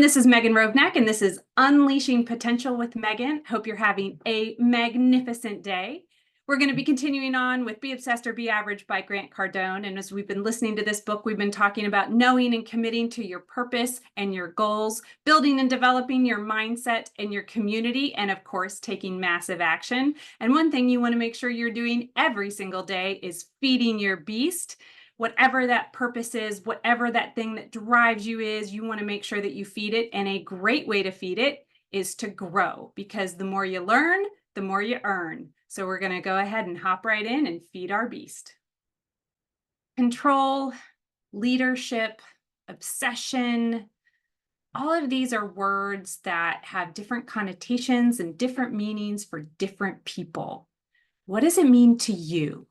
This is Megan Rovnack, and this is Unleashing Potential with Megan. Hope you're having a magnificent day. We're going to be continuing on with Be Obsessed or Be Average by Grant Cardone. And as we've been listening to this book, we've been talking about knowing and committing to your purpose and your goals, building and developing your mindset and your community, and of course, taking massive action. And one thing you want to make sure you're doing every single day is feeding your beast. Whatever that purpose is, whatever that thing that drives you is, you want to make sure that you feed it. And a great way to feed it is to grow, because the more you learn, the more you earn. So we're going to go ahead and hop right in and feed our beast. Control, leadership, obsession, all of these are words that have different connotations and different meanings for different people. What does it mean to you?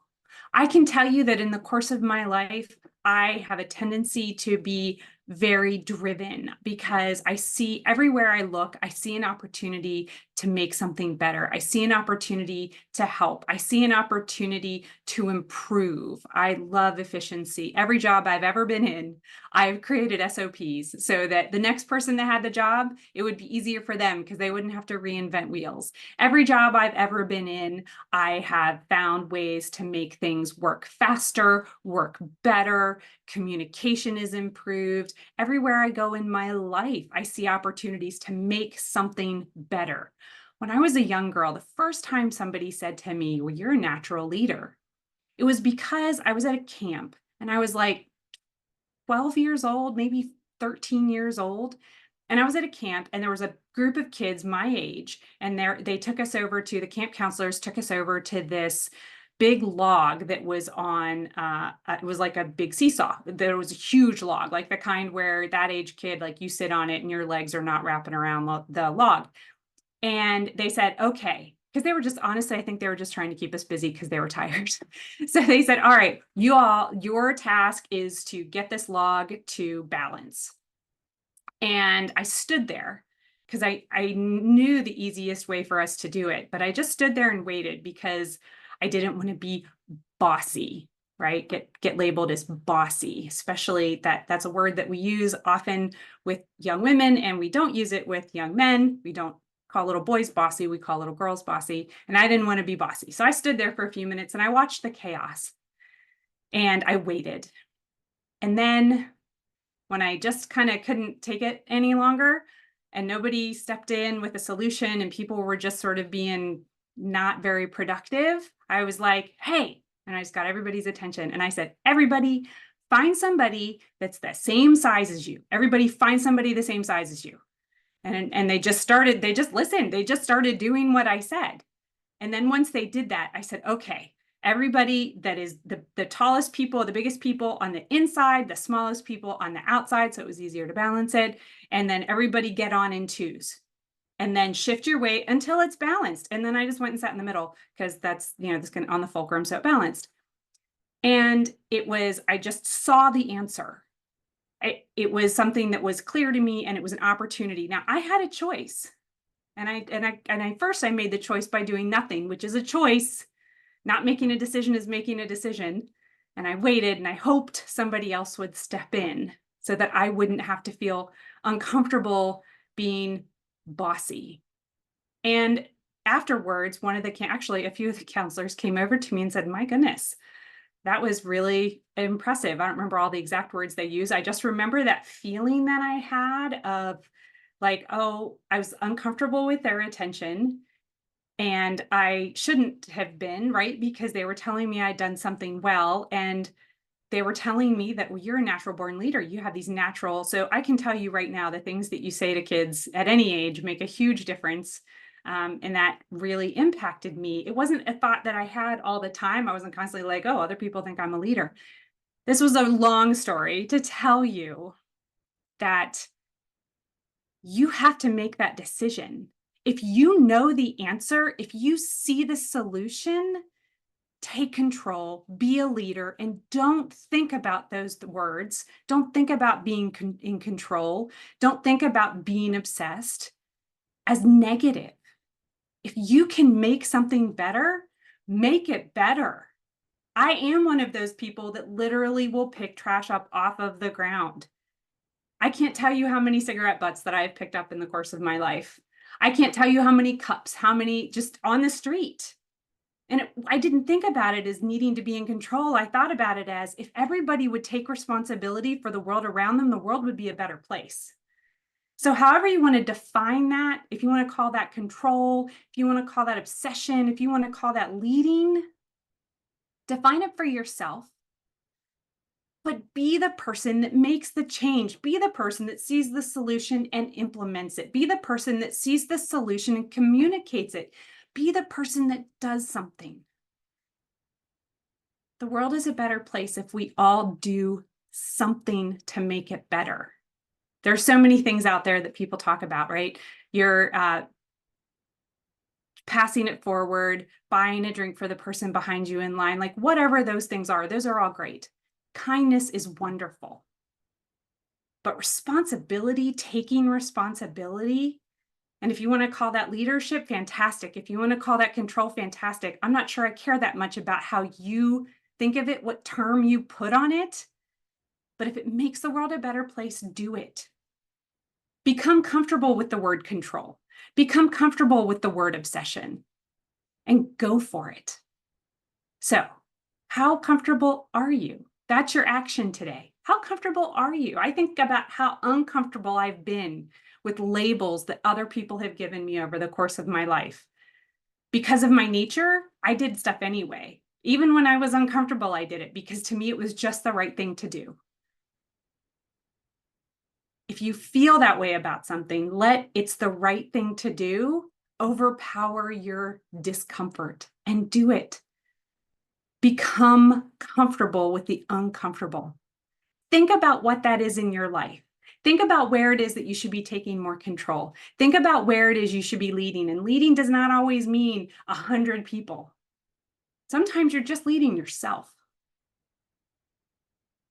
I can tell you that in the course of my life, I have a tendency to be very driven because I see everywhere I look, I see an opportunity to make something better. I see an opportunity to help. I see an opportunity to improve. I love efficiency. Every job I've ever been in, I've created SOPs so that the next person that had the job, it would be easier for them because they wouldn't have to reinvent wheels. Every job I've ever been in, I have found ways to make things work faster, work better, communication is improved. Everywhere I go in my life, I see opportunities to make something better. When I was a young girl, the first time somebody said to me, "Well, you're a natural leader," it was because I was at a camp and I was like 12 years old, maybe 13 years old. And I was at a camp and there was a group of kids my age, and they took us over to, the camp counselors took us over to this big log that was on, it was like a big seesaw. There was a huge log, like the kind where that age kid, like you sit on it and your legs are not wrapping around the log. And they said, okay, because they were just, honestly, I think they were just trying to keep us busy because they were tired. So they said, all right, you all, your task is to get this log to balance. And I stood there because I knew the easiest way for us to do it, but I just stood there and waited because I didn't want to be bossy, right? Get labeled as bossy, especially that's a word that we use often with young women, and we don't use it with young men. We don't call little boys bossy, we call little girls bossy, and I didn't want to be bossy. So I stood there for a few minutes and I watched the chaos and I waited. And then when I just kind of couldn't take it any longer and nobody stepped in with a solution and people were just sort of being not very productive, I was like, hey, and I just got everybody's attention. And I said, everybody find somebody that's the same size as you. Everybody find somebody the same size as you. And they just listened. They just started doing what I said. And then once they did that, I said, okay, everybody that is the tallest people, the biggest people on the inside, the smallest people on the outside. So it was easier to balance it. And then everybody get on in twos and then shift your weight until it's balanced. And then I just went and sat in the middle because that's, this can on the fulcrum. So it balanced. And I just saw the answer. It was something that was clear to me and it was an opportunity. Now I had a choice. And first I made the choice by doing nothing, which is a choice. Not making a decision is making a decision. And I waited and I hoped somebody else would step in so that I wouldn't have to feel uncomfortable being bossy. And afterwards, actually a few of the counselors came over to me and said, my goodness, that was really impressive. I don't remember all the exact words they used. I just remember that feeling that I had of like, oh, I was uncomfortable with their attention. And I shouldn't have been, right? Because they were telling me I'd done something well. And they were telling me that, well, you're a natural born leader. You have these natural. So I can tell you right now, the things that you say to kids at any age make a huge difference. And that really impacted me. It wasn't a thought that I had all the time. I wasn't constantly like, oh, other people think I'm a leader. This was a long story to tell you that you have to make that decision. If you know the answer, if you see the solution, take control, be a leader, and don't think about those words. Don't think about being in control. Don't think about being obsessed as negative. If you can make something better, make it better. I am one of those people that literally will pick trash up off of the ground. I can't tell you how many cigarette butts that I've picked up in the course of my life. I can't tell you how many cups, how many just on the street. And I didn't think about it as needing to be in control. I thought about it as if everybody would take responsibility for the world around them, the world would be a better place. So however you want to define that, if you want to call that control, if you want to call that obsession, if you want to call that leading, define it for yourself. But be the person that makes the change. Be the person that sees the solution and implements it. Be the person that sees the solution and communicates it. Be the person that does something. The world is a better place if we all do something to make it better. There's so many things out there that people talk about, right? You're passing it forward, buying a drink for the person behind you in line, like whatever those things are all great. Kindness is wonderful. But responsibility, taking responsibility, and if you want to call that leadership, fantastic. If you want to call that control, fantastic. I'm not sure I care that much about how you think of it, what term you put on it. But if it makes the world a better place, do it. Become comfortable with the word control. Become comfortable with the word obsession and go for it. So, how comfortable are you? That's your action today. How comfortable are you? I think about how uncomfortable I've been with labels that other people have given me over the course of my life. Because of my nature, I did stuff anyway. Even when I was uncomfortable, I did it because to me, it was just the right thing to do. If you feel that way about something, let it's the right thing to do overpower your discomfort and do it. Become comfortable with the uncomfortable. Think about what that is in your life. Think about where it is that you should be taking more control. Think about where it is you should be leading. And leading does not always mean 100 people. Sometimes you're just leading yourself.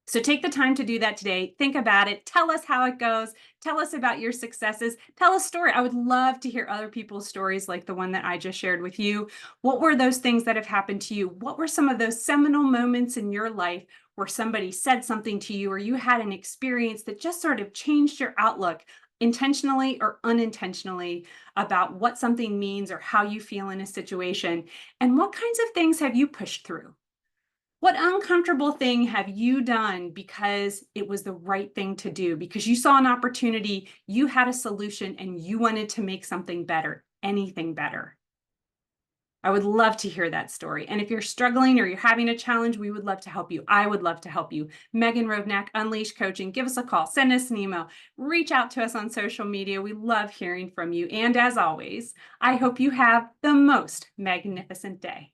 So take the time to do that today. Think about it. Tell us how it goes. Tell us about your successes. Tell a story. I would love to hear other people's stories like the one that I just shared with you. What were those things that have happened to you? What were some of those seminal moments in your life where somebody said something to you or you had an experience that just sort of changed your outlook intentionally or unintentionally about what something means or how you feel in a situation? And what kinds of things have you pushed through? What uncomfortable thing have you done because it was the right thing to do? Because you saw an opportunity, you had a solution, and you wanted to make something better, anything better. I would love to hear that story. And if you're struggling or you're having a challenge, we would love to help you. I would love to help you. Megan Rovnack, Unleash Coaching. Give us a call, send us an email, reach out to us on social media. We love hearing from you. And as always, I hope you have the most magnificent day.